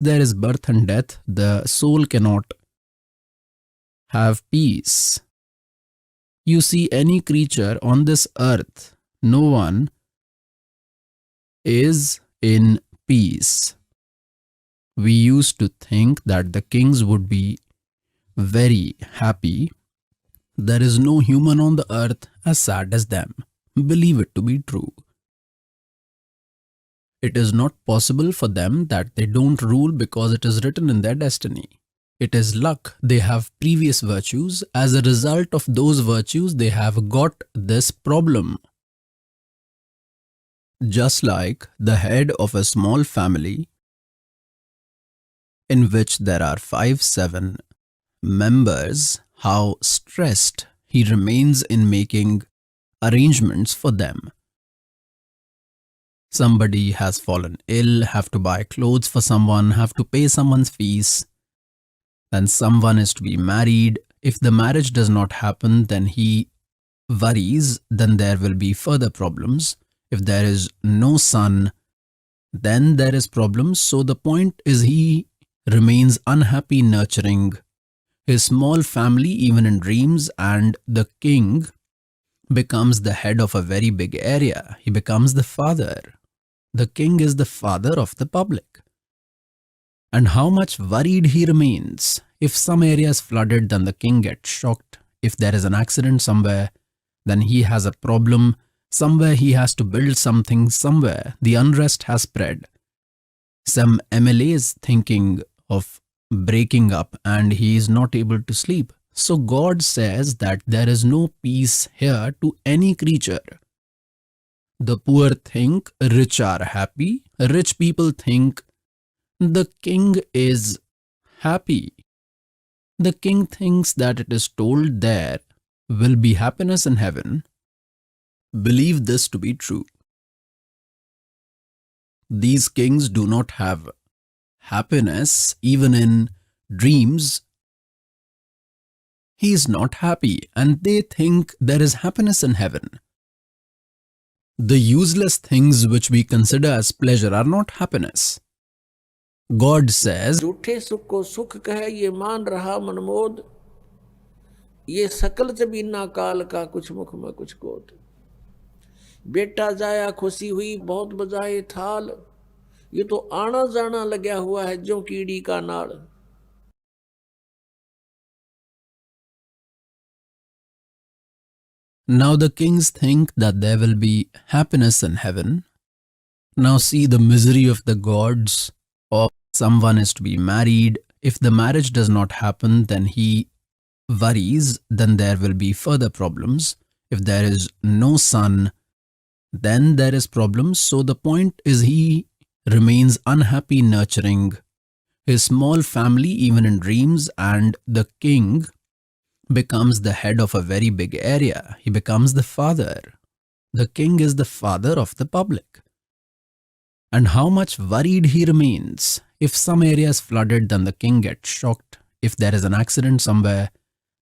There is birth and death. The soul cannot have peace. You see, any creature on this earth, no one is in peace. We used to think that the kings would be very happy. There is no human on the earth as sad as them. Believe it to be true. It is not possible for them that they don't rule because it is written in their destiny. It is luck. They have previous virtues. As a result of those virtues, they have got this problem. Just like the head of a small family in which there are 5-7 members, how stressed he remains in making arrangements for them. Somebody has fallen ill, have to buy clothes for someone, have to pay someone's fees. Then someone is to be married. If the marriage does not happen, then he worries, then there will be further problems. If there is no son, then there is problems. So the point is he remains unhappy nurturing his small family even in dreams, and the king becomes the head of a very big area. He becomes the father. The king is the father of the public. And how much worried he remains. If some area is flooded, then the king gets shocked. If there is an accident somewhere, then he has a problem. Somewhere he has to build something, somewhere the unrest has spread. Some MLA is thinking of breaking up and he is not able to sleep. So God says that there is no peace here to any creature. The poor think rich are happy. Rich people think the king is happy. The king thinks that it is told there will be happiness in heaven. Believe this to be true. These kings do not have happiness even in dreams. He is not happy and they think there is happiness in heaven. The useless things which we consider as pleasure are not happiness. God says, झूठे सुख को सुख कहे ये मान रहा मनमोद, ये सकल जबीना काल का कुछ मुख में कुछ कोट। बेटा जाया खुशी हुई बहुत बजाए थाल, ये तो आना जाना लगा हुआ है जो कीड़ी का नाड़। now the kings think that there will be happiness in heaven. Now see the misery of the gods. Or someone is to be married. If the marriage does not happen, then he worries, then there will be further problems. If there is no son, then there is problems. So the point is he remains unhappy nurturing his small family even in dreams, and the king becomes the head of a very big area. He becomes the father. The king is the father of the public. And how much worried he remains. If some area is flooded, then the king gets shocked. If there is an accident somewhere,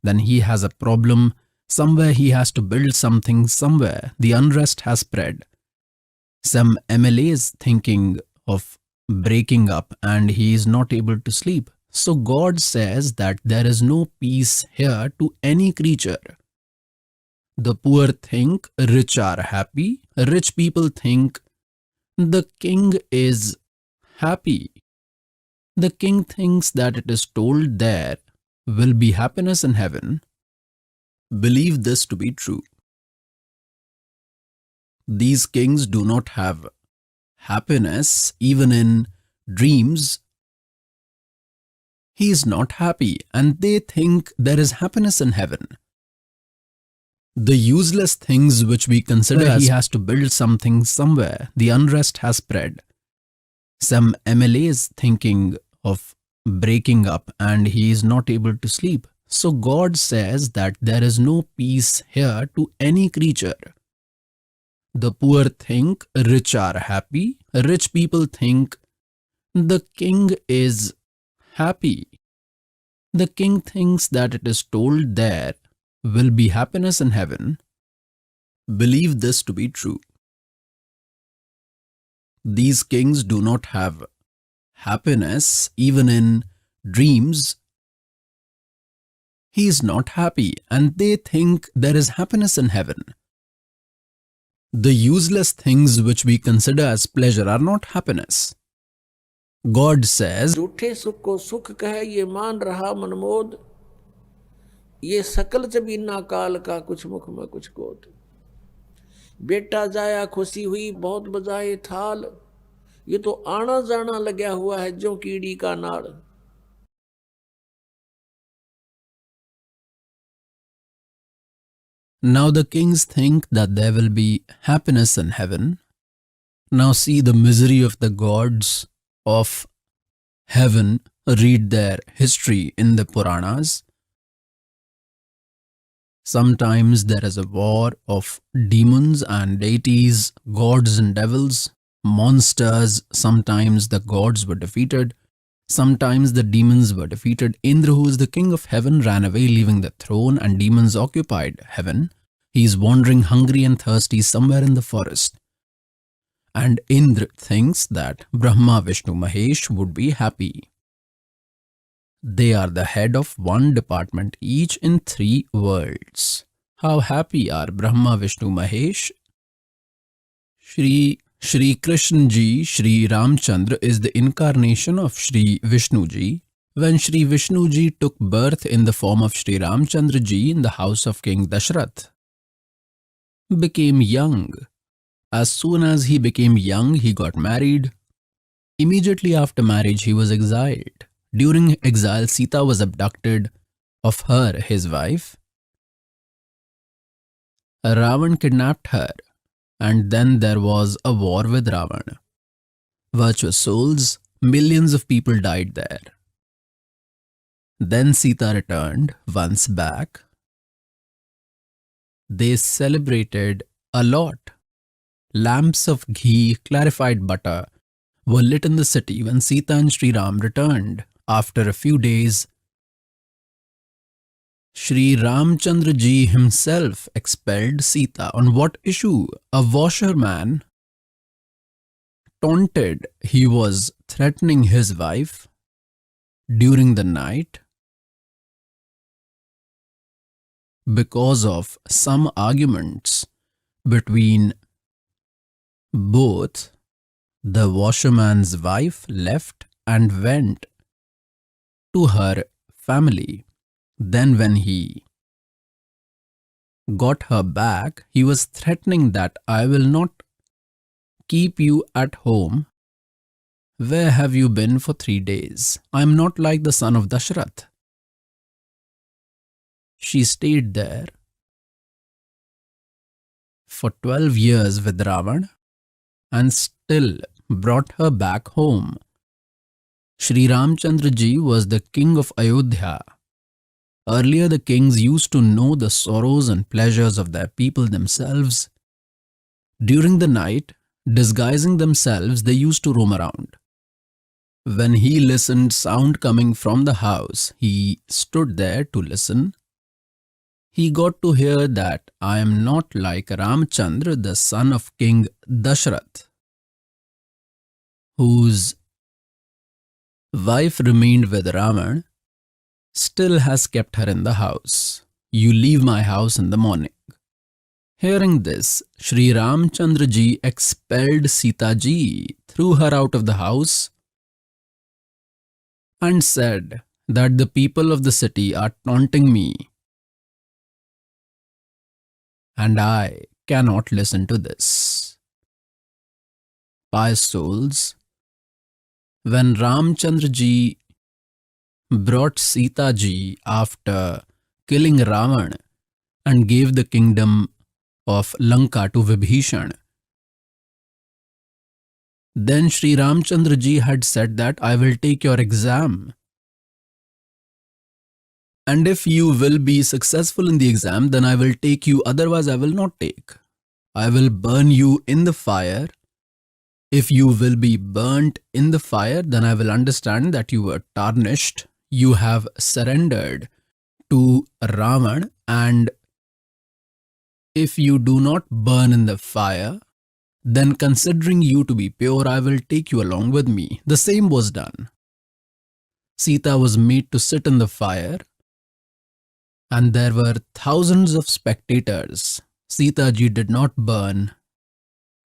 then he has a problem. Somewhere he has to build something, somewhere the unrest has spread. Some MLA is thinking of breaking up and he is not able to sleep. So God says that there is no peace here to any creature. The poor think rich are happy. Rich people think the king is happy. The king thinks that it is told there will be happiness in heaven. Believe this to be true. These kings do not have happiness even in dreams. He is not happy and they think there is happiness in heaven. The useless things which we consider as he has to build something somewhere, the unrest has spread. Some MLA is thinking of breaking up and he is not able to sleep. So God says that there is no peace here to any creature. The poor think rich are happy. Rich people think the king is happy. The king thinks that it is told there will be happiness in heaven. Believe this to be true. These kings do not have happiness even in dreams, he is not happy and they think there is happiness in heaven. The useless things which we consider as pleasure are not happiness. God says, झूठे सुख को सुख कहे ये मान रहा मनमोद, ये सकल जबीना काल का कुछ मुख में कुछ गोद। बेटा जाया खुशी हुई बहुत बजाए थाल, ये तो आना जाना लगा हुआ है जो कीड़ी का नाड़। now the kings think that there will be happiness in heaven. Now see the misery of the gods of heaven. Read their history in the Puranas. Sometimes there is a war of demons and deities, gods and devils, monsters. Sometimes the gods were defeated. Sometimes the demons were defeated. Indra, who is the king of heaven, ran away, leaving the throne, and demons occupied heaven. He is wandering hungry and thirsty somewhere in the forest. And Indra thinks that Brahma, Vishnu, Mahesh would be happy. They are the head of one department each in 3 worlds. How happy are Brahma, Vishnu, Mahesh? Shri Krishna ji, Shri Ramchandra is the incarnation of Shri Vishnu ji. When Shri Vishnu ji took birth in the form of Shri Ramchandra ji in the house of King Dashrath, became young. As soon as he became young, he got married. Immediately after marriage, he was exiled. During exile, Sita was abducted of her, his wife. Ravan kidnapped her, and then there was a war with Ravan. Virtuous souls, millions of people died there. Then Sita returned once back. They celebrated a lot. Lamps of ghee, clarified butter were lit in the city when Sita and Sri Ram returned. After a few days, Shri Ramchandra ji himself expelled Sita. On what issue? A washerman taunted. He was threatening his wife during the night because of some arguments between both. The washerman's wife left and went to her family. Then when he got her back, he was threatening that I will not keep you at home. Where have you been for 3 days? I am not like the son of Dashrath. She stayed there for 12 years with Ravan and still brought her back home. Shri Ramchandra ji was the king of Ayodhya. Earlier, the kings used to know the sorrows and pleasures of their people themselves. During the night, disguising themselves, they used to roam around. When he listened sound coming from the house, he stood there to listen. He got to hear that I am not like Ramchandra, the son of King Dashrath, whose wife remained with Ravan, still has kept her in the house. You leave my house in the morning. Hearing this, Shri Ramchandra ji expelled Sita ji, threw her out of the house, and said that the people of the city are taunting me, and I cannot listen to this. Pious souls, when Ramchandra ji brought Sita ji after killing Ravan and gave the kingdom of Lanka to Vibhishan, then Shri Ramchandra ji had said that I will take your exam. And if you will be successful in the exam, then I will take you, otherwise I will not take. I will burn you in the fire. If you will be burnt in the fire, then I will understand that you were tarnished. You have surrendered to Ravan, and if you do not burn in the fire, Then, considering you to be pure, I will take you along with me. The same was done. Sita was made to sit in the fire, and there were thousands of spectators. Sita ji did not burn,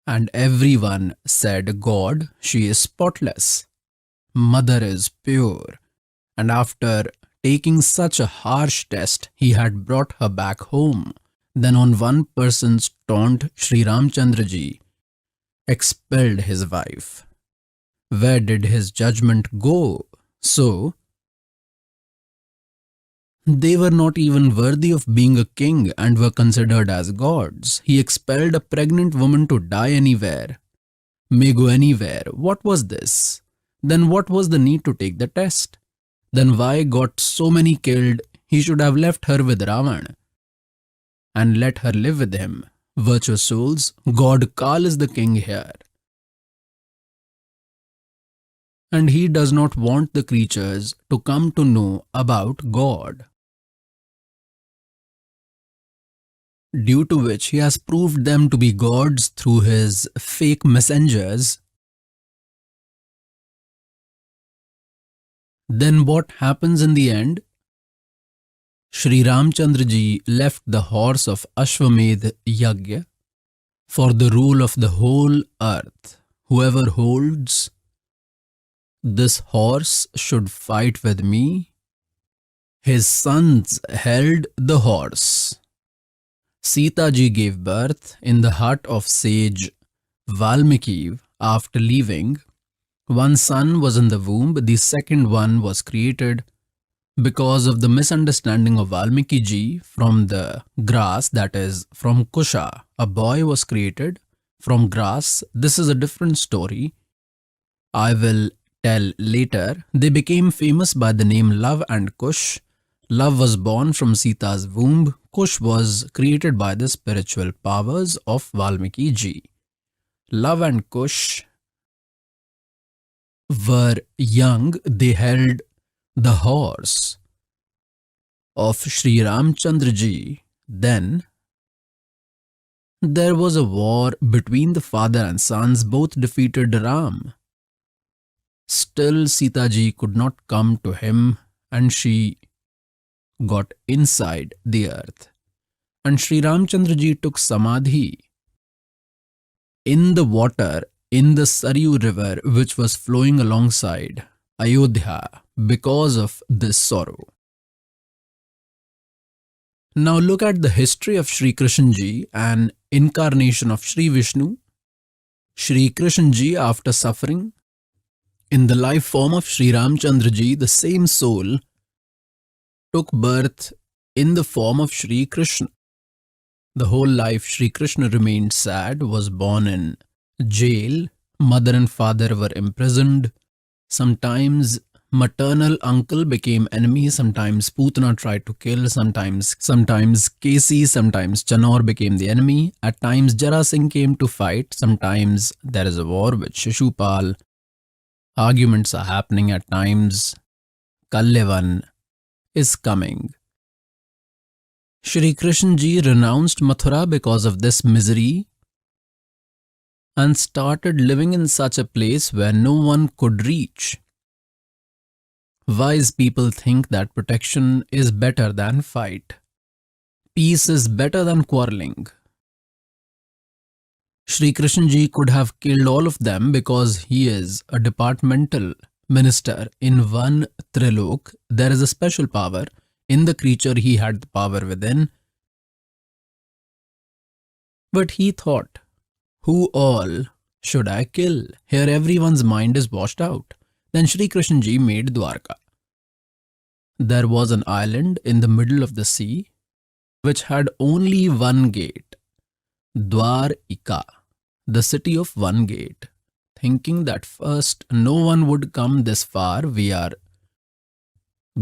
and everyone said, God, she is spotless. Mother is pure. And after taking such a harsh test, he had brought her back home. Then on one person's taunt, Sri Ramchandra ji expelled his wife. Where did his judgment go? So, they were not even worthy of being a king and were considered as gods. He expelled a pregnant woman to die anywhere, may go anywhere. What was this? Then what was the need to take the test? Then why got so many killed? He should have left her with Ravan and let her live with him. Virtuous souls, God Kal is the king here. And he does not want the creatures to come to know about God, due to which he has proved them to be gods through his fake messengers. Then what happens in the end? Sri Ramchandra ji left the horse of Ashwamedh Yagya for the rule of the whole earth. Whoever holds this horse should fight with me. His sons held the horse. Sita ji gave birth in the hut of sage Valmiki. After leaving, one son was in the womb, the second one was created. Because of the misunderstanding of Valmiki ji, from the grass, that is from Kusha, a boy was created from grass. This is a different story I will tell later. They became famous by the name Love and Kush. Love was born from Sita's womb. Kush was created by the spiritual powers of Valmiki ji. Love and Kush were young. They held the horse of Sri Ramchandra ji. Then there was a war between the father and sons. Both defeated Ram. Still Sita ji could not come to him, and she got inside the earth. And Sri Ramchandra ji took samadhi in the water in the Saryu river, which was flowing alongside Ayodhya because of this sorrow. Now look at the history of Sri Krishna ji, an incarnation of Sri Vishnu. Sri Krishna ji, after suffering in the life form of Sri Ramchandra ji, the same soul took birth in the form of Sri Krishna. The whole life Sri Krishna remained sad, was born in jail. Mother and father were imprisoned. Sometimes maternal uncle became enemy. Sometimes Putana tried to kill. Sometimes Kesi, sometimes Chanor became the enemy. At times Jara Singh came to fight. Sometimes there is a war with Shishupal. Arguments are happening at times. Kallevan is coming. Shri Krishna ji renounced Mathura because of this misery and started living in such a place where no one could reach. Wise people think that protection is better than fight. Peace is better than quarreling. Shri Krishna ji could have killed all of them because he is a departmental minister in one Trilok. There is a special power. In the creature he had the power within. But he thought, who all should I kill? Here everyone's mind is washed out. Then Shri Krishna ji made Dwarka. There was an island in the middle of the sea which had only one gate, Dwarika, the city of one gate. Thinking that first no one would come this far, we are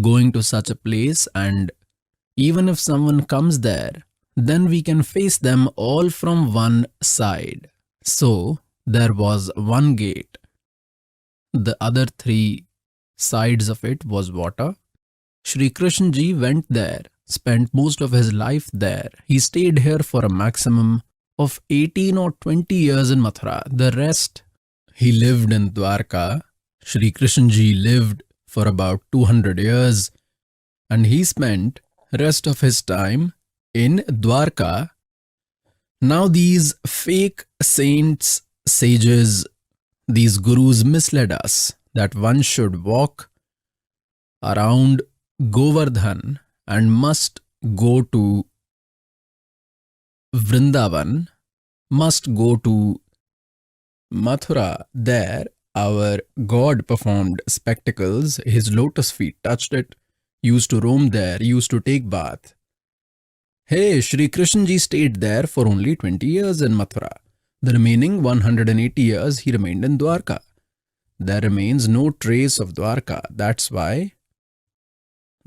going to such a place, and even if someone comes there, then we can face them all from one side. So there was one gate. The other three sides of it was water. Shri Krishna ji went there, spent most of his life there. He stayed here for a maximum of 18 or 20 years in Mathura. The rest, he lived in Dwarka. Shri Krishna ji lived for about 200 years and he spent rest of his time in Dwarka. Now these fake saints, sages, these gurus misled us that one should walk around Govardhan and must go to Vrindavan, must go to Mathura. There our God performed spectacles, his lotus feet touched it, used to roam there, used to take bath. Hey, Shri Krishna ji stayed there for only 20 years in Mathura. The remaining 180 years he remained in Dwarka. There remains no trace of Dwarka. That's why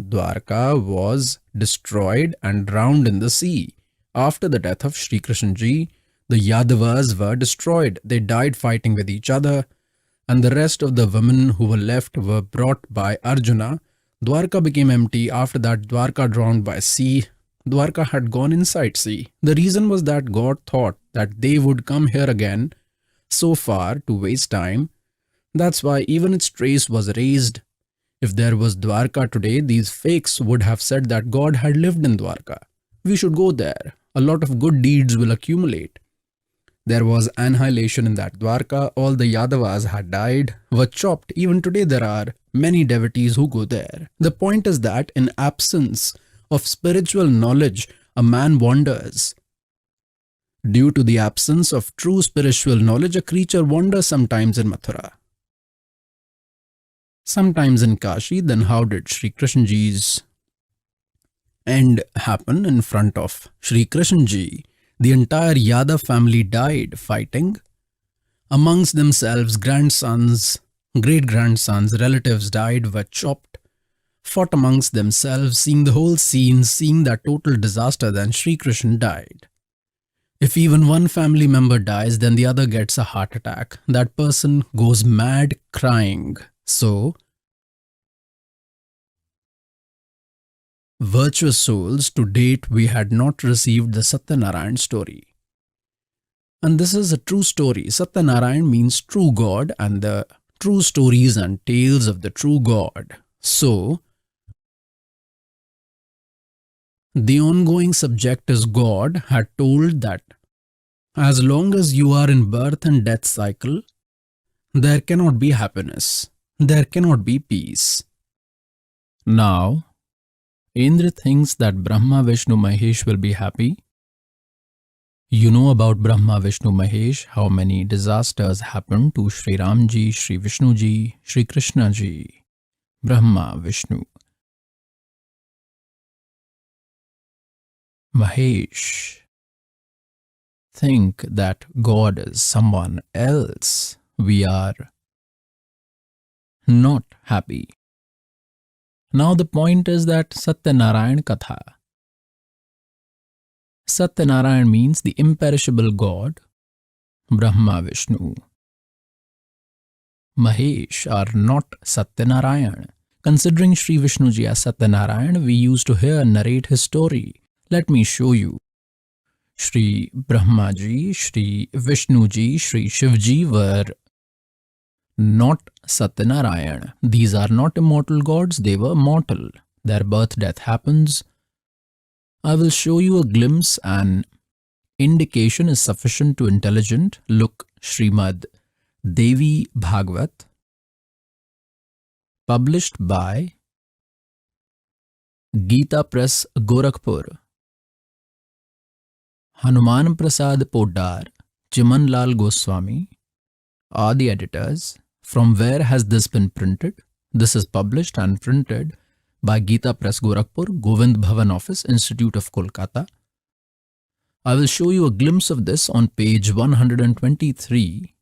Dwarka was destroyed and drowned in the sea. After the death of Shri Krishna ji, the Yadavas were destroyed. They died fighting with each other, and the rest of the women who were left were brought by Arjuna. Dwarka became empty. After that, Dwarka drowned by sea. Dwarka had gone inside sea. The reason was that God thought that they would come here again so far to waste time. That's why even its trace was erased. If there was Dwarka today, these fakes would have said that God had lived in Dwarka. We should go there. A lot of good deeds will accumulate. There was annihilation in that Dwarka. All the Yadavas had died, were chopped. Even today there are many devotees who go there. The point is that in absence of spiritual knowledge, a man wanders. Due to the absence of true spiritual knowledge, a creature wanders sometimes in Mathura, sometimes in Kashi. Then how did Shri Krishna ji's end happen? In front of Shri Krishna ji, the entire Yadav family died fighting amongst themselves. Grandsons, great-grandsons, relatives died, were chopped, fought amongst themselves. Seeing the whole scene, seeing that total disaster, then Shri Krishna died. If even one family member dies, then the other gets a heart attack. That person goes mad crying. So, virtuous souls, to date we had not received the Satyanarayan story. And this is a true story. Satyanarayan means true God and the true stories and tales of the true God. So, the ongoing subject is God had told that as long as you are in birth and death cycle, there cannot be happiness, there cannot be peace. Now, Indra thinks that Brahma, Vishnu, Mahesh will be happy. You know about Brahma, Vishnu, Mahesh, how many disasters happened to Sri Ram ji, Sri Vishnu ji, Sri Krishna ji. Brahma, Vishnu, Mahesh think that God is someone else. We are not happy. Now the point is that Satyanarayan Katha. Satyanarayan means the imperishable God. Brahma, Vishnu, Mahesh are not Satyanarayan. Considering Sri Vishnu ji as Satyanarayan, we used to hear narrate his story. Let me show you. Shri Brahma ji, Shri Vishnu ji, Shri Shiv ji were not Satyanarayan. These are not immortal gods, they were mortal. Their birth death happens. I will show you a glimpse. An indication is sufficient to intelligent. Look, Srimad Devi Bhagvat, published by Gita Press, Gorakhpur. Hanuman Prasad Poddar, Chiman Lal Goswami are the editors. From where has this been printed? This is published and printed by Gita Press, Gorakhpur, Govind Bhavan Office, Institute of Kolkata. I will show you a glimpse of this on page 123,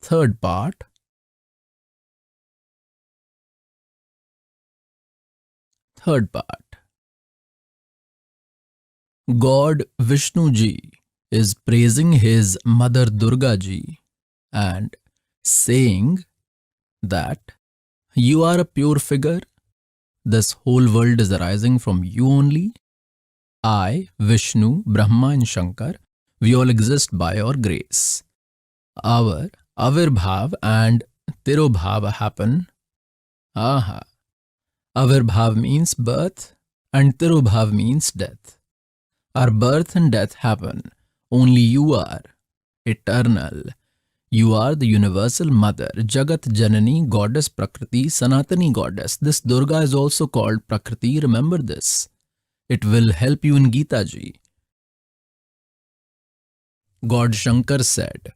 third part. Third part. God Vishnu ji is praising his mother Durga ji and saying that you are a pure figure. This whole world is arising from you only. I, Vishnu, Brahma and Shankar, We all exist by your grace. Our Avirbhav and Tirobhav happen. Aha. Avirbhav means birth and Tirobhav means death. Our birth and death happen. Only you are eternal. You are the universal mother, Jagat Janani, goddess Prakriti, Sanatani goddess. This Durga is also called Prakriti. Remember this. It will help you in Gita ji. God Shankar said,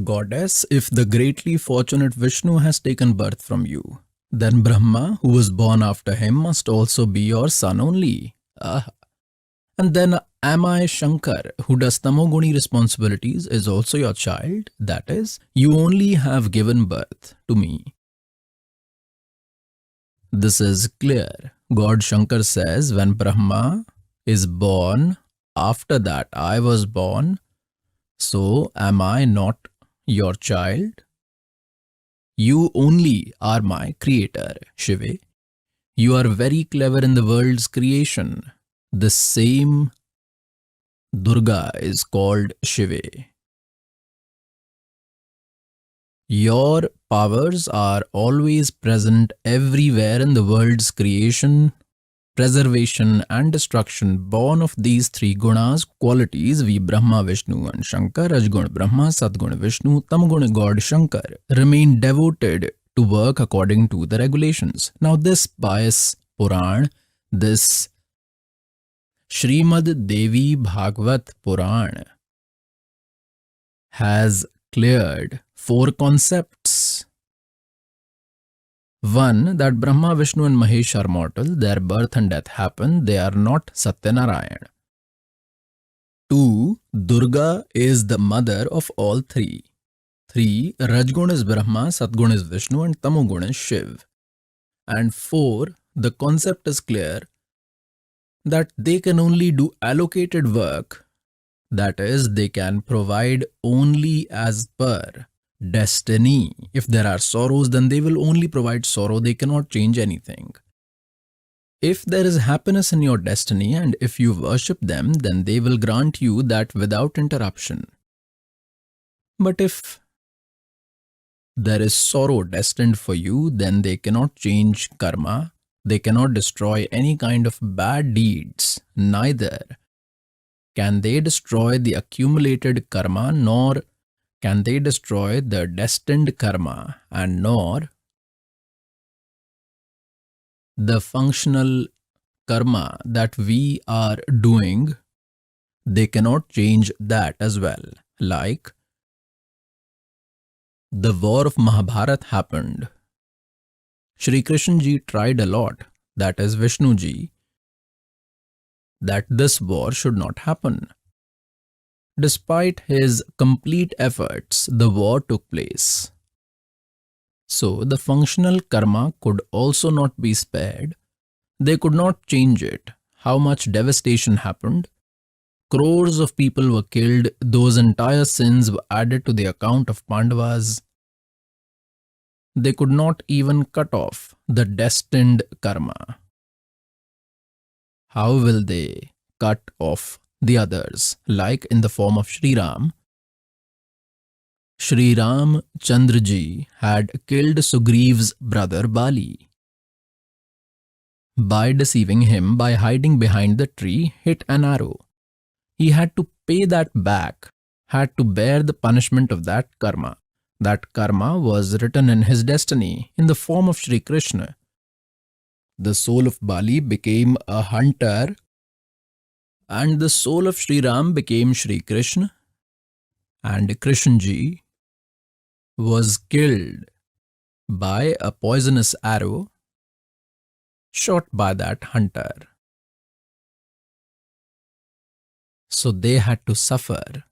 Goddess, if the greatly fortunate Vishnu has taken birth from you, then Brahma, who was born after him, must also be your son only. Ah. And then am I Shankar, who does tamoguni responsibilities, is also your child? That is, you only have given birth to me. This is clear. God Shankar says, when Brahma is born, after that I was born, so am I not your child? You only are my creator, Shiva. You are very clever in the world's creation. The same Durga is called Shiva. Your powers are always present everywhere in the world's creation, preservation and destruction. Born of these three gunas, qualities, we Brahma, Vishnu and Shankar, Rajgun Brahma, Satgun Vishnu, Tamgun God Shankar, remain devoted to work according to the regulations. Now this pious Puran, this Srimad Devi Bhagvat Puran has cleared 4 concepts. 1. That Brahma, Vishnu and Mahesh are mortal. Their birth and death happen. They are not Satyanarayan. 2. Durga is the mother of all 3. 3. Rajgun is Brahma, Satgun is Vishnu and Tamogun is Shiv. And 4. The concept is clear that they can only do allocated work. That is, they can provide only as per destiny. If there are sorrows, then they will only provide sorrow. They cannot change anything. If there is happiness in your destiny and if you worship them, then they will grant you that without interruption. But if there is sorrow destined for you, then they cannot change karma. They cannot destroy any kind of bad deeds. Neither can they destroy the accumulated karma, nor can they destroy the destined karma, and nor the functional karma that we are doing. They cannot change that as well. Like the war of Mahabharata happened. Shri Krishna ji tried a lot, that is Vishnu ji, that this war should not happen. Despite his complete efforts, the war took place. So the functional karma could also not be spared. They could not change it. How much devastation happened? Crores of people were killed. Those entire sins were added to the account of Pandavas. They could not even cut off the destined karma. How will they cut off the others? Like in the form of Sri Ram. Sri Ram Chandra ji had killed Sugriva's brother Bali. By deceiving him, by hiding behind the tree, hit an arrow. He had to pay that back, had to bear the punishment of that karma. That karma was written in his destiny in the form of Sri Krishna. The soul of Bali became a hunter and the soul of Sri Ram became Sri Krishna, and Krishna ji was killed by a poisonous arrow shot by that hunter. So they had to suffer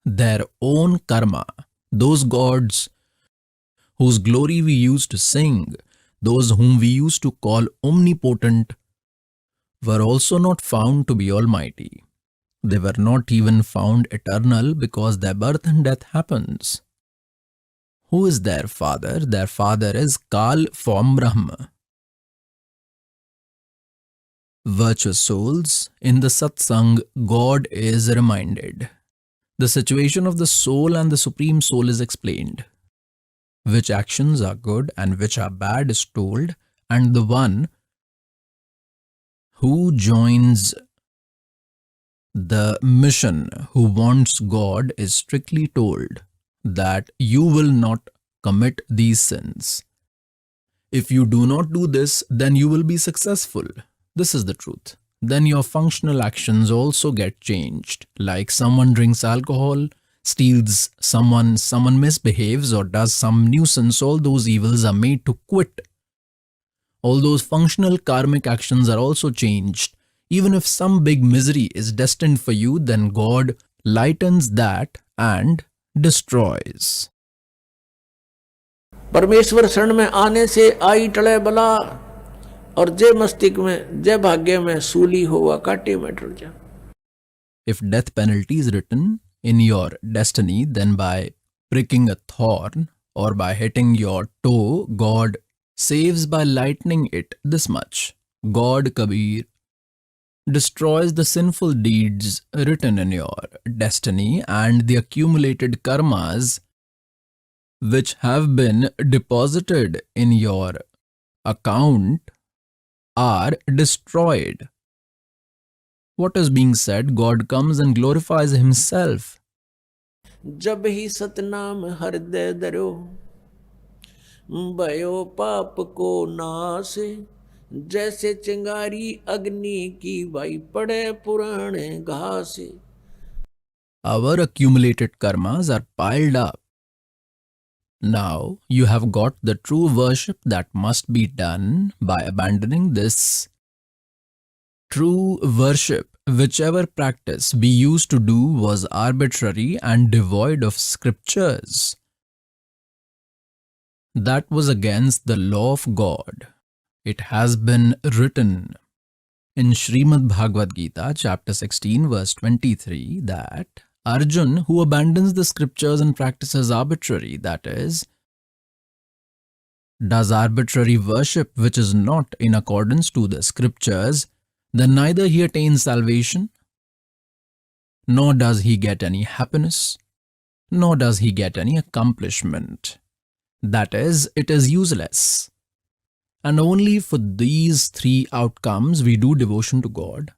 their own karma. Those gods whose glory we used to sing, those whom we used to call omnipotent, were also not found to be almighty. They were not even found eternal because their birth and death happens. Who is their father? Their father is Kal from Brahma. Virtuous souls, in the Satsang, God is reminded The situation of the soul and the Supreme Soul is explained. Which actions are good and which are bad is told, and the one who joins the mission, who wants God, is strictly told that you will not commit these sins. If you do not do this, then you will be successful. This is the truth. Then your functional actions also get changed. Like someone drinks alcohol, steals someone misbehaves or does some nuisance, all those evils are made to quit. All those functional karmic actions are also changed. Even if some big misery is destined for you, then God lightens that and destroys. परमेश्वर शरण में आने से आई टले बला, और जय मस्तिष्क में जय भाग्य में सूली हुआ काटे में टल जा. If death penalty is written in your destiny, then by pricking a thorn or by hitting your toe, God saves by lightening it this much. God, Kabir, destroys the sinful deeds written in your destiny and the accumulated karmas which have been deposited in your account are destroyed. What is being said? God comes and glorifies himself. जब ही सतनाम हृदय धरो, भयो पाप को नाश, जैसे चिंगारी अग्नि की भाई पड़े पुराने घास. Our accumulated karmas are piled up. Now you have got the true worship that must be done by abandoning this true worship. Whichever practice we used to do was arbitrary and devoid of scriptures. That was against the law of God. It has been written in Srimad Bhagavad Gita, chapter 16, verse 23, that Arjun, who abandons the scriptures and practices arbitrary, that is, does arbitrary worship which is not in accordance to the scriptures, then neither he attains salvation, nor does he get any happiness, nor does he get any accomplishment. That is, it is useless. And only for these three outcomes we do devotion to God.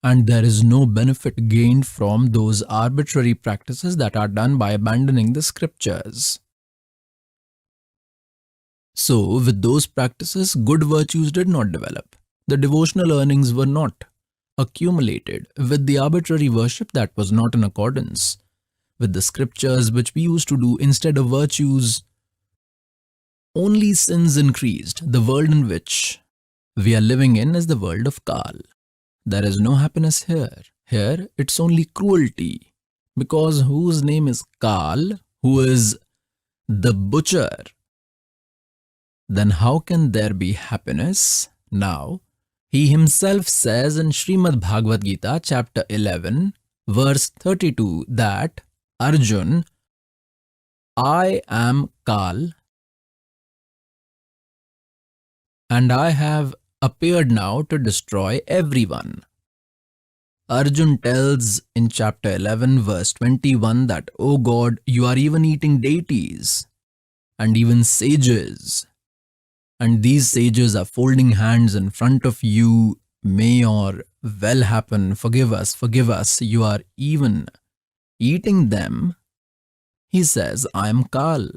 And there is no benefit gained from those arbitrary practices that are done by abandoning the scriptures. So, with those practices, good virtues did not develop. The devotional earnings were not accumulated. With the arbitrary worship that was not in accordance with the scriptures which we used to do instead of virtues, only sins increased. The world in which we are living in is the world of Kal. There is no happiness here. Here, it's only cruelty. Because whose name is Kal, who is the butcher, then how can there be happiness? Now, he himself says in Srimad Bhagavad Gita, chapter 11, verse 32, that Arjun, I am Kal, and I have appeared now to destroy everyone. Arjun tells in chapter 11, verse 21 that, O God, you are even eating deities and even sages. And these sages are folding hands in front of you. May or well happen, forgive us, you are even eating them. He says, I am Kal.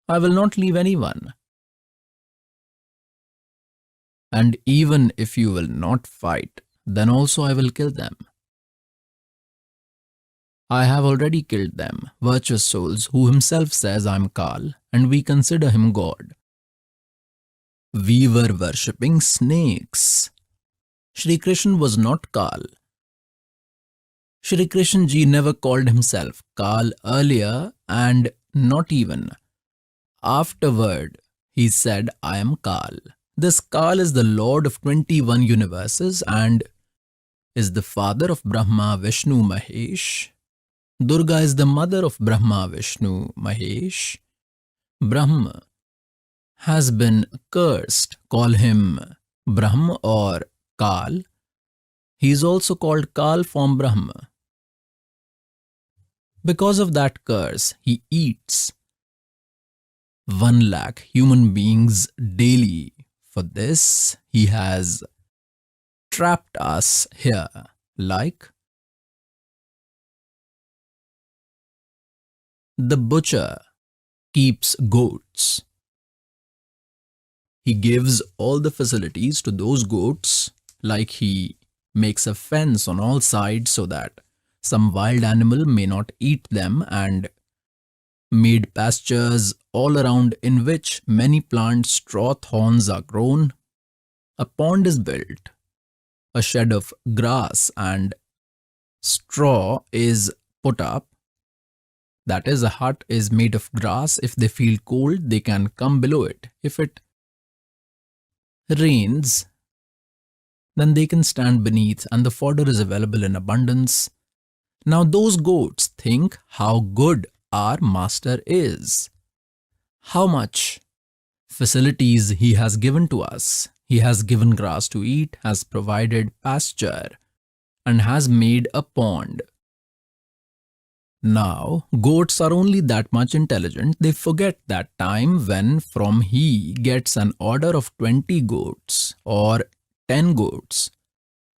I will not leave anyone. And even if you will not fight, then also I will kill them. I have already killed them, virtuous souls, who himself says I am Kal, and we consider him God. We were worshipping snakes. Shri Krishna was not Kal. Shri Krishna ji never called himself Kal earlier, and not even afterward he said, I am Kal. This Kal is the Lord of 21 universes and is the father of Brahma, Vishnu, Mahesh. Durga is the mother of Brahma, Vishnu, Mahesh. Brahma has been cursed. Call him Brahma or Kal. He is also called Kal from Brahma. Because of that curse, he eats 1 lakh human beings daily. For this, he has trapped us here. Like the butcher keeps goats. He gives all the facilities to those goats, like he makes a fence on all sides so that some wild animal may not eat them, and made pastures all around in which many plant straw thorns are grown. A pond is built, a shed of grass and straw is put up. That is, a hut is made of grass. If they feel cold, they can come below it. If it rains, then they can stand beneath, and the fodder is available in abundance. Now those goats think how good our master is, how much facilities he has given to us. He has given grass to eat, has provided pasture, and has made a pond. Now, goats are only that much intelligent, they forget that time when from he gets an order of 20 goats or 10 goats.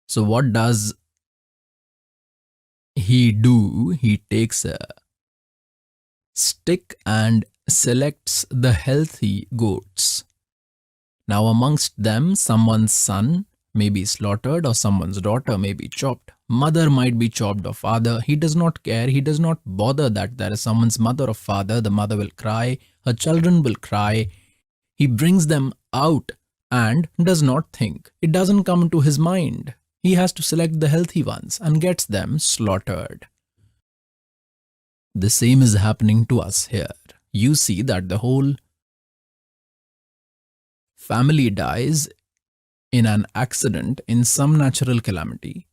So what does he do? He takes a stick and selects the healthy goats. Now amongst them, someone's son may be slaughtered or someone's daughter may be chopped. Mother might be chopped or father. He does not care. He does not bother that there is someone's mother or father. The mother will cry. Her children will cry. He brings them out and does not think. It doesn't come into his mind. He has to select the healthy ones and gets them slaughtered. The same is happening to us here. You see that the whole family dies in an accident, in some natural calamity.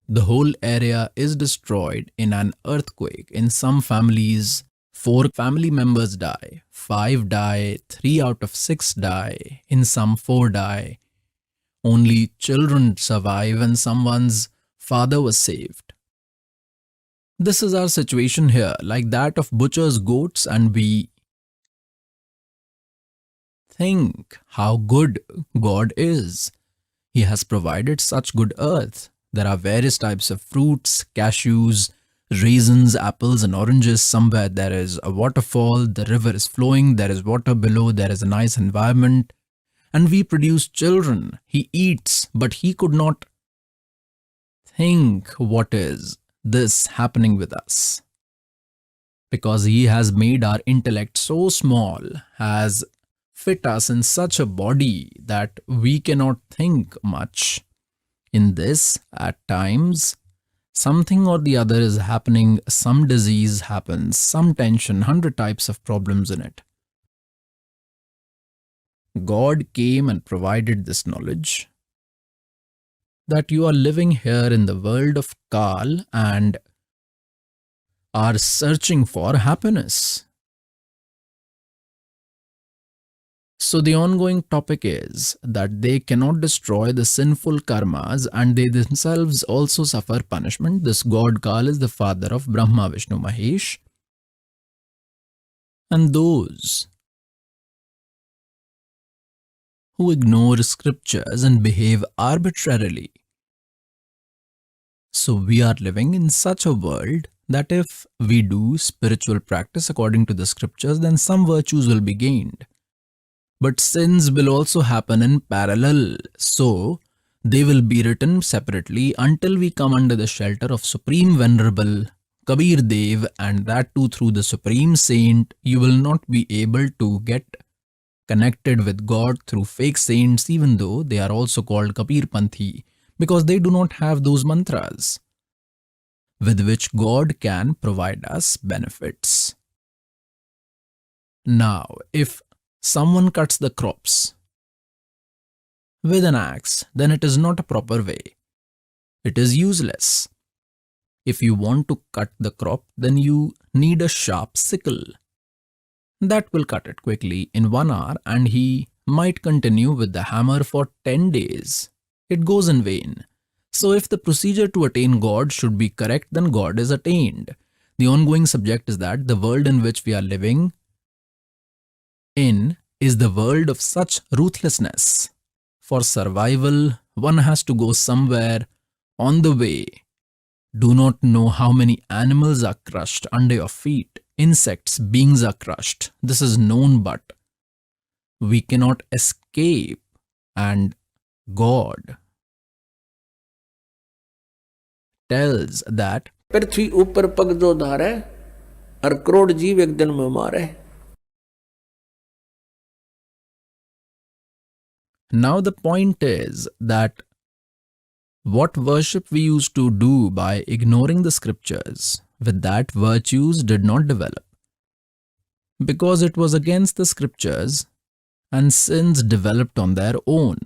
The whole area is destroyed in an earthquake. In some families, 4 family members die, 5 die, 3 out of 6 die, in some 4 die. Only children survive and someone's father was saved. This is our situation here, like that of butcher's goats, and we think how good God is. He has provided such good earth. There are various types of fruits, cashews, raisins, apples and oranges. Somewhere there is a waterfall, the river is flowing, there is water below, there is a nice environment. And we produce children. He eats, but he could not think what is this happening with us. Because he has made our intellect so small, has fit us in such a body that we cannot think much. In this, at times, something or the other is happening, some disease happens, some tension, 100 types of problems in it. God came and provided this knowledge that you are living here in the world of Kal and are searching for happiness. So the ongoing topic is that they cannot destroy the sinful karmas and they themselves also suffer punishment. This God Kal is the father of Brahma, Vishnu, Mahesh. And those who ignore scriptures and behave arbitrarily. So we are living in such a world that if we do spiritual practice according to the scriptures, then some virtues will be gained. But sins will also happen in parallel, so they will be written separately until we come under the shelter of Supreme Venerable Kabir Dev, and that too through the Supreme Saint. You will not be able to get connected with God through fake saints, even though they are also called Kabir Panthi, because they do not have those mantras with which God can provide us benefits. Now, if someone cuts the crops with an axe, then it is not a proper way. It is useless. If you want to cut the crop, then you need a sharp sickle. That will cut it quickly in 1 hour, and he might continue with the hammer for 10 days. it goes in vain. So if the procedure to attain God should be correct, then God is attained. The ongoing subject is that the world in which we are living in is the world of such ruthlessness. For survival, one has to go somewhere. On the way, do not know how many animals are crushed under your feet. Insects, beings are crushed. This is known, but we cannot escape. And God tells that पृथ्वी ऊपर पग जो धारे और करोड़ जीव एक दिन में मारे. now the point is that what worship we used to do by ignoring the scriptures, with that virtues did not develop. Because it was against the scriptures and sins developed on their own.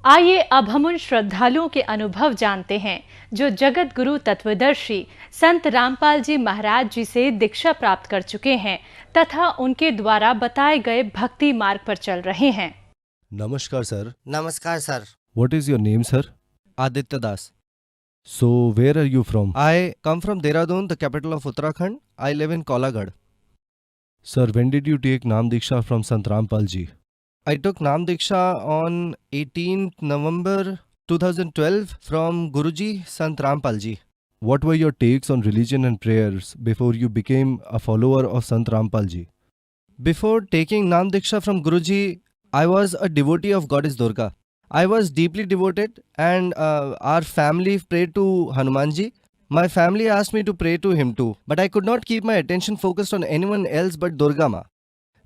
आइए अब हम उन श्रद्धालुओं के अनुभव जानते हैं जो जगत गुरु तत्वदर्शी संत रामपाल जी महाराज जी से दीक्षा प्राप्त कर चुके हैं तथा उनके द्वारा बताए गए भक्ति मार्ग पर चल रहे हैं. नमस्कार सर. नमस्कार sir. What is your name, sir? Aditya Das. So where are you from? I come from Dehradun, the capital of Uttarakhand. I live in Kolagad. Sir, when did you take Naam Diksha from Sant Rampal ji? I took Naam Diksha on 18th November 2012 from Guruji Sant Rampal ji. What were your takes on religion and prayers before you became a follower of Sant Rampal ji? Before taking Naam Diksha from Guruji, I was a devotee of Goddess Durga. I was deeply devoted and our family prayed to Hanumanji. My family asked me to pray to him too, but I could not keep my attention focused on anyone else but Durga Ma.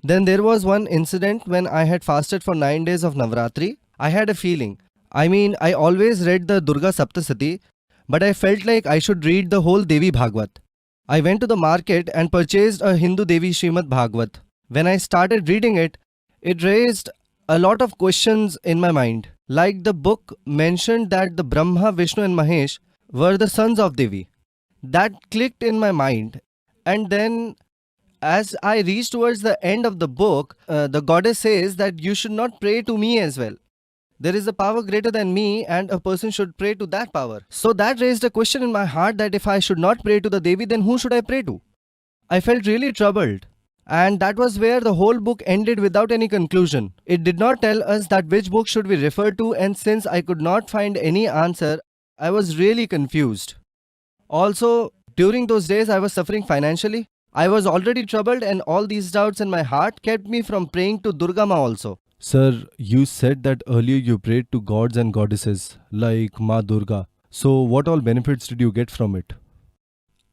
Then there was one incident when I had fasted for 9 days of Navratri. I had a feeling. I always read the Durga Saptasati, but I felt like I should read the whole Devi Bhagvat. I went to the market and purchased a Hindu Devi Srimad Bhagvat. When I started reading it, it raised a lot of questions in my mind. Like the book mentioned that the Brahma, Vishnu and Mahesh were the sons of Devi. That clicked in my mind. And then as I reached towards the end of the book, the goddess says that you should not pray to me as well. There is a power greater than me and a person should pray to that power. So that raised a question in my heart that if I should not pray to the Devi, then who should I pray to? I felt really troubled. And that was where the whole book ended without any conclusion. It did not tell us that which book should we refer to, and since I could not find any answer, I was really confused. Also, during those days I was suffering financially. I was already troubled and all these doubts in my heart kept me from praying to Durga Ma also. Sir, you said that earlier you prayed to gods and goddesses like Ma Durga. So what all benefits did you get from it?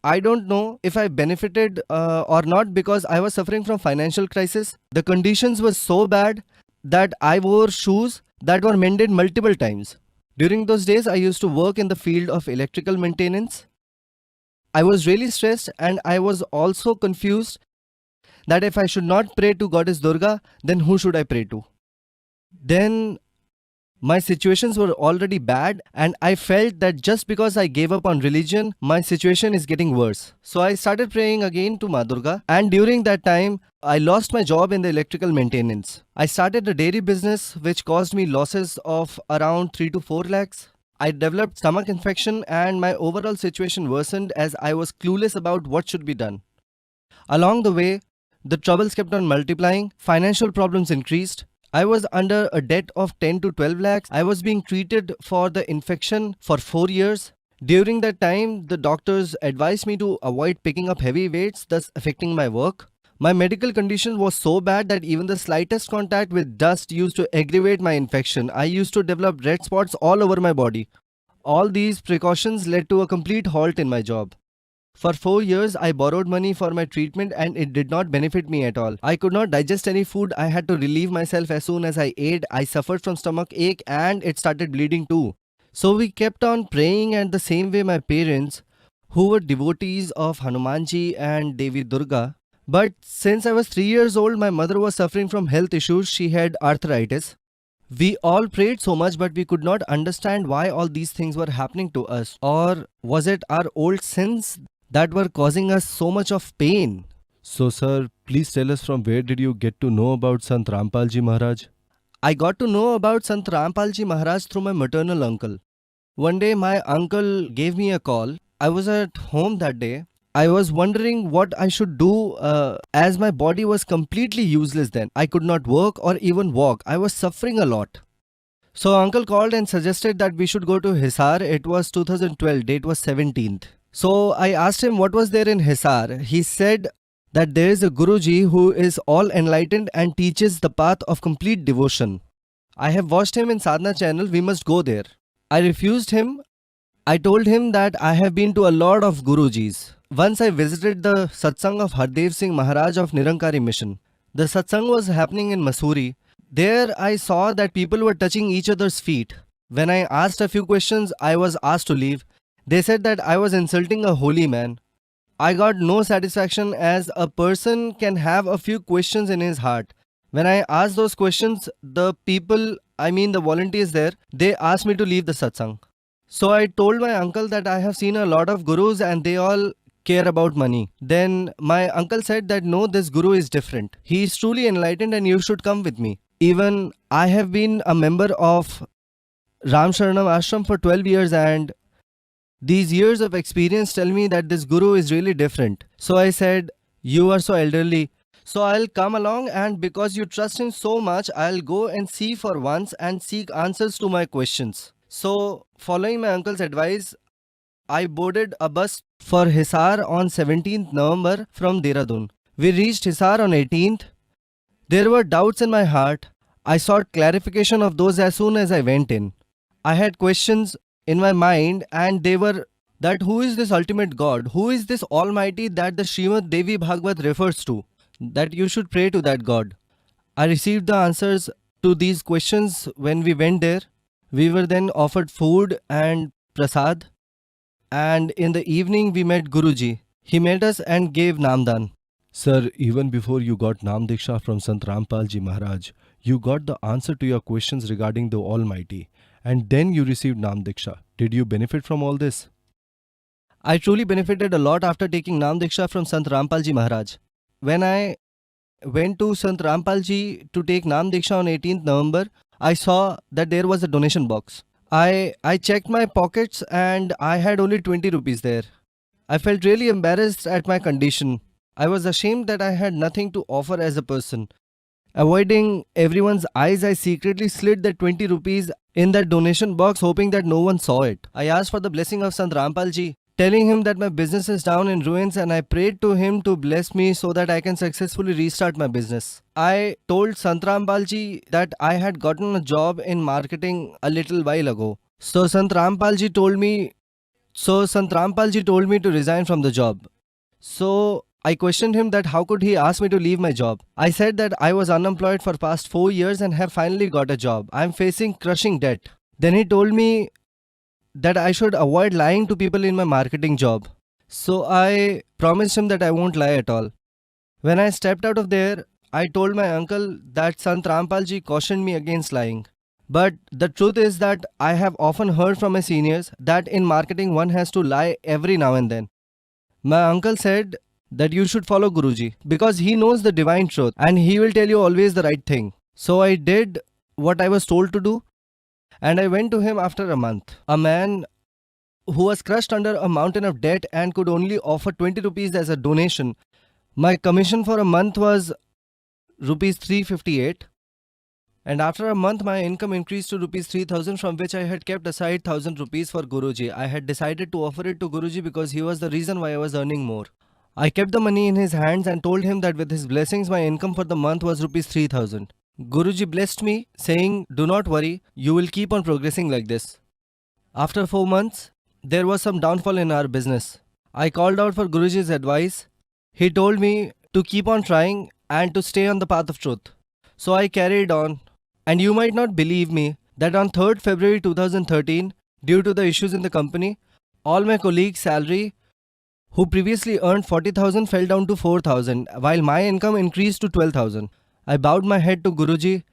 I don't know if I benefited or not because I was suffering from financial crisis. The conditions were so bad that I wore shoes that were mended multiple times. During those days, I used to work in the field of electrical maintenance. I was really stressed and I was also confused that if I should not pray to Goddess Durga, then who should I pray to? Then my situations were already bad and I felt that just because I gave up on religion, my situation is getting worse. So I started praying again to Ma Durga, and during that time, I lost my job in the electrical maintenance. I started a dairy business which caused me losses of around 3 to 4 lakhs. I developed stomach infection and my overall situation worsened as I was clueless about what should be done. Along the way, the troubles kept on multiplying, financial problems increased. I was under a debt of 10 to 12 lakhs. I was being treated for the infection for 4 years. During that time, the doctors advised me to avoid picking up heavy weights, thus affecting my work. My medical condition was so bad that even the slightest contact with dust used to aggravate my infection. I used to develop red spots all over my body. All these precautions led to a complete halt in my job. For 4 years, I borrowed money for my treatment and it did not benefit me at all. I could not digest any food. I had to relieve myself as soon as I ate. I suffered from stomach ache and it started bleeding too. So we kept on praying, and the same way my parents, who were devotees of Hanumanji and Devi Durga. But since I was 3 years old, my mother was suffering from health issues. She had arthritis. We all prayed so much, but we could not understand why all these things were happening to us. Or was it our old sins that were causing us so much of pain? So sir, please tell us from where did you get to know about Sant Rampal ji Maharaj? I got to know about Sant Rampal Ji Maharaj through my maternal uncle. One day my uncle gave me a call. I was at home that day. I was wondering what I should do as my body was completely useless then. I could not work or even walk. I was suffering a lot. So uncle called and suggested that we should go to Hisar. It was 2012, date was 17th. So I asked him what was there in Hisar. He said that there is a Guruji who is all enlightened and teaches the path of complete devotion. I have watched him in Sadhana channel, we must go there. I refused him. I told him that I have been to a lot of Gurujis. Once I visited the Satsang of Hardev Singh Maharaj of Nirankari Mission. The Satsang was happening in Mussoorie. There I saw that people were touching each other's feet. When I asked a few questions, I was asked to leave. They said that I was insulting a holy man. I got no satisfaction as a person can have a few questions in his heart. When I asked those questions, the volunteers there, they asked me to leave the satsang. So I told my uncle that I have seen a lot of gurus and they all care about money. Then my uncle said that no, this guru is different. He is truly enlightened and you should come with me. Even I have been a member of Ram Sharanam Ashram for 12 years and these years of experience tell me that this guru is really different. So I said, you are so elderly, so I'll come along, and because you trust him so much, I'll go and see for once and seek answers to my questions. So following my uncle's advice, I boarded a bus for Hisar on 17th November from Dehradun. We reached Hisar on 18th. There were doubts in my heart. I sought clarification of those as soon as I went in. I had questions in my mind and they were that who is this ultimate God? Who is this Almighty that the Srimad Devi Bhagavad refers to? That you should pray to that God. I received the answers to these questions when we went there. We were then offered food and prasad. And in the evening we met Guruji. He met us and gave Namdan. Sir, even before you got Nam Diksha from Sant Rampal Ji Maharaj, you got the answer to your questions regarding the Almighty. And then you received Nam Diksha. Did you benefit from all this? I truly benefited a lot after taking Nam Diksha from Sant Rampal Ji Maharaj. When I went to Sant Rampal Ji to take Nam Diksha on 18th November, I saw that there was a donation box. I checked my pockets and I had only 20 rupees there. I felt really embarrassed at my condition. I was ashamed that I had nothing to offer as a person. Avoiding everyone's eyes, I secretly slid that 20 rupees in that donation box, hoping that no one saw it. I asked for the blessing of Sant Rampal Ji, telling him that my business is down in ruins, and I prayed to him to bless me so that I can successfully restart my business. I told Sant Rampal Ji that I had gotten a job in marketing a little while ago. So Sant Rampal Ji told me to resign from the job. So I questioned him that how could he ask me to leave my job. I said that I was unemployed for past 4 years and have finally got a job. I am facing crushing debt. Then he told me that I should avoid lying to people in my marketing job. So I promised him that I won't lie at all. When I stepped out of there, I told my uncle that Sant Rampal Ji cautioned me against lying. But the truth is that I have often heard from my seniors that in marketing one has to lie every now and then. My uncle said that you should follow Guruji because he knows the divine truth and he will tell you always the right thing. So I did what I was told to do and I went to him after a month. A man who was crushed under a mountain of debt and could only offer 20 rupees as a donation. My commission for a month was rupees 358 and after a month my income increased to rupees 3000, from which I had kept aside 1000 rupees for Guruji. I had decided to offer it to Guruji because he was the reason why I was earning more. I kept the money in his hands and told him that with his blessings my income for the month was rupees 3000. Guruji blessed me saying, do not worry, you will keep on progressing like this. After 4 months, there was some downfall in our business. I called out for Guruji's advice. He told me to keep on trying and to stay on the path of truth. So I carried on. And you might not believe me that on 3rd February 2013, due to the issues in the company, all my colleagues' salary who previously earned 40,000 fell down to 4,000 while my income increased to 12,000. I bowed my head to Guruji.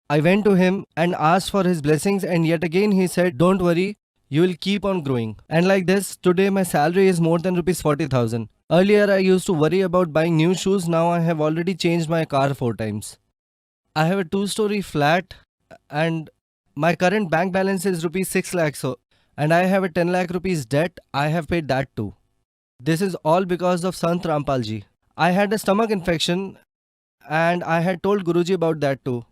I went to him and asked for his blessings and yet again he said, don't worry, you will keep on growing. And like this, today my salary is more than rupees 40,000. Earlier I used to worry about buying new shoes, now I have already changed my car 4 times. I have a 2-story flat and my current bank balance is rupees 6 lakh. So, and I have a 10 lakh rupees debt. I have paid that too. This is all because of Sant Rampal ji. I had a stomach infection and I had told Guruji about that too.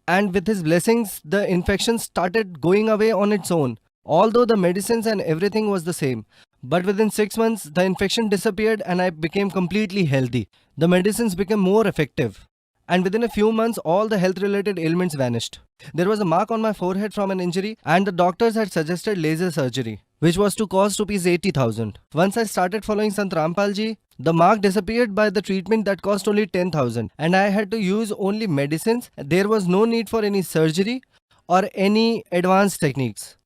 And with his blessings, the infection started going away on its own. Although the medicines and everything was the same. But within 6 months, the infection disappeared and I became completely healthy. The medicines became more effective. And within a few months, all the health related ailments vanished. There was a mark on my forehead from an injury, and the doctors had suggested laser surgery, which was to cost rupees 80,000. Once I started following Sant Rampal ji, the mark disappeared by the treatment that cost only 10,000, and I had to use only medicines. There was no need for any surgery or any advanced techniques.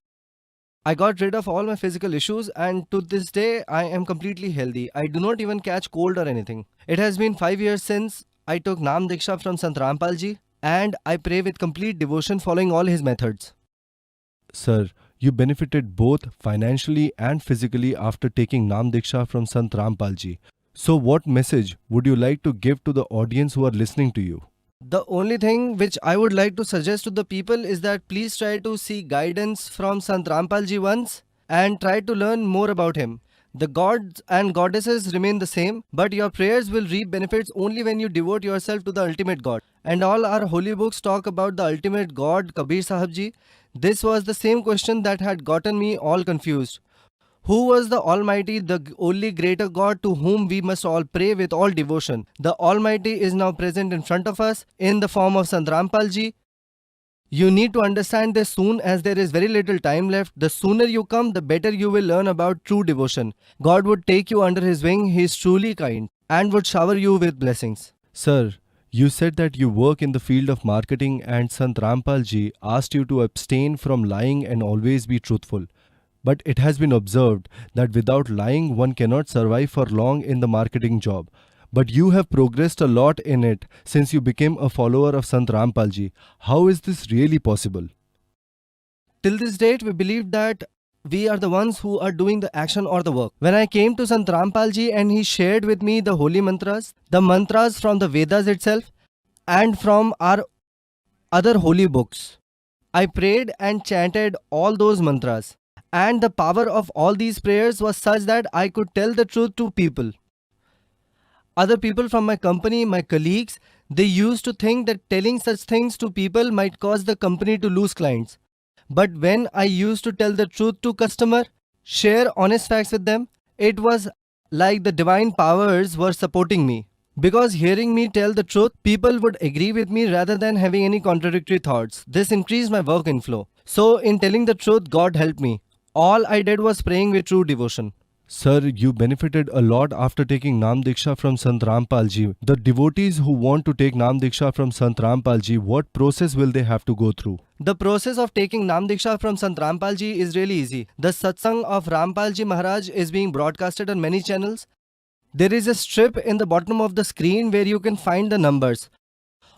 I got rid of all my physical issues, and to this day I am completely healthy. I do not even catch cold or anything. It has been 5 years since I took Nam Diksha from Sant Rampal ji, and I pray with complete devotion following all his methods. Sir, you benefited both financially and physically after taking Nam Diksha from Sant Rampal ji. So what message would you like to give to the audience who are listening to you? The only thing which I would like to suggest to the people is that please try to seek guidance from Sant Rampal ji once and try to learn more about him. The gods and goddesses remain the same, but your prayers will reap benefits only when you devote yourself to the ultimate God. And all our holy books talk about the ultimate God, Kabir Sahib ji. This was the same question that had gotten me all confused. Who was the Almighty, the only greater God to whom we must all pray with all devotion? The Almighty is now present in front of us in the form of Sant Rampal ji. You need to understand this soon, as there is very little time left. The sooner you come, the better you will learn about true devotion. God would take you under his wing. He is truly kind and would shower you with blessings. Sir, you said that you work in the field of marketing and Sant Rampal ji asked you to abstain from lying and always be truthful. But it has been observed that without lying one cannot survive for long in the marketing job. But you have progressed a lot in it since you became a follower of Sant Rampal ji. How is this really possible? Till this date, we believed that we are the ones who are doing the action or the work. When I came to Sant Rampal ji and he shared with me the holy mantras, the mantras from the Vedas itself and from our other holy books, I prayed and chanted all those mantras. And the power of all these prayers was such that I could tell the truth to people. Other people from my company, my colleagues, they used to think that telling such things to people might cause the company to lose clients. But when I used to tell the truth to customer, share honest facts with them, it was like the divine powers were supporting me. Because hearing me tell the truth, people would agree with me rather than having any contradictory thoughts. This increased my work inflow. So in telling the truth, God helped me. All I did was praying with true devotion. Sir, you benefited a lot after taking Nam Diksha from Sant Rampal ji. The devotees who want to take Nam Diksha from Sant Rampal ji, what process will they have to go through? The process of taking Nam Diksha from Sant Rampal ji is really easy. The Satsang of Rampal ji Maharaj is being broadcasted on many channels. There is a strip in the bottom of the screen where you can find the numbers.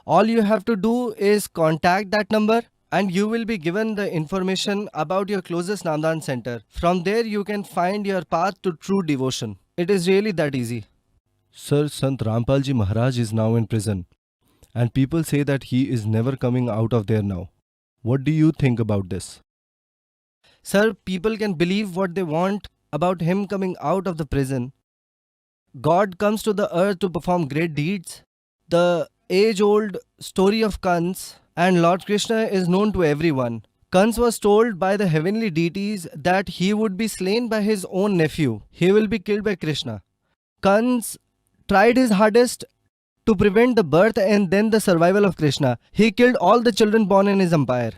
All you have to do is contact that number and you will be given the information about your closest Namdan center. From there you can find your path to true devotion. It is really that easy. Sir, Sant Rampal ji Maharaj is now in prison and people say that he is never coming out of there now. What do you think about this? Sir, people can believe what they want about him coming out of the prison. God comes to the earth to perform great deeds. The age-old story of Kans and Lord Krishna is known to everyone. Kans was told by the heavenly deities that he would be slain by his own nephew. He will be killed by Krishna. Kans tried his hardest to prevent the birth and then the survival of Krishna. He killed all the children born in his empire.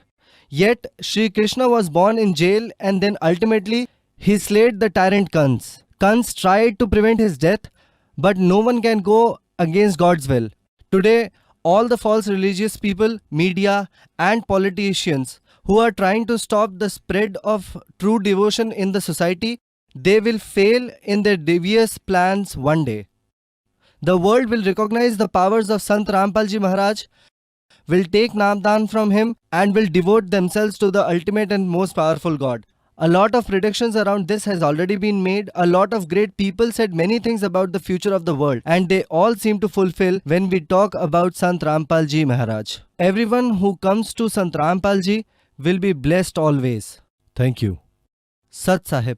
Yet Sri Krishna was born in jail and then ultimately he slayed the tyrant Kans. Kans tried to prevent his death, but no one can go against God's will. Today, all the false religious people, media and politicians who are trying to stop the spread of true devotion in the society, they will fail in their devious plans one day. The world will recognize the powers of Sant Rampal ji Maharaj, will take Namdan from him and will devote themselves to the ultimate and most powerful God. A lot of predictions around this has already been made. A lot of great people said many things about the future of the world, and they all seem to fulfill when we talk about Sant Rampal Ji Maharaj. Everyone who comes to Sant Rampal Ji will be blessed always. Thank you. Sat Sahib.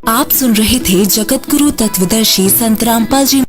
आप सुन रहे थे जगत गुरु तत्वदर्शी संत रामपाल जी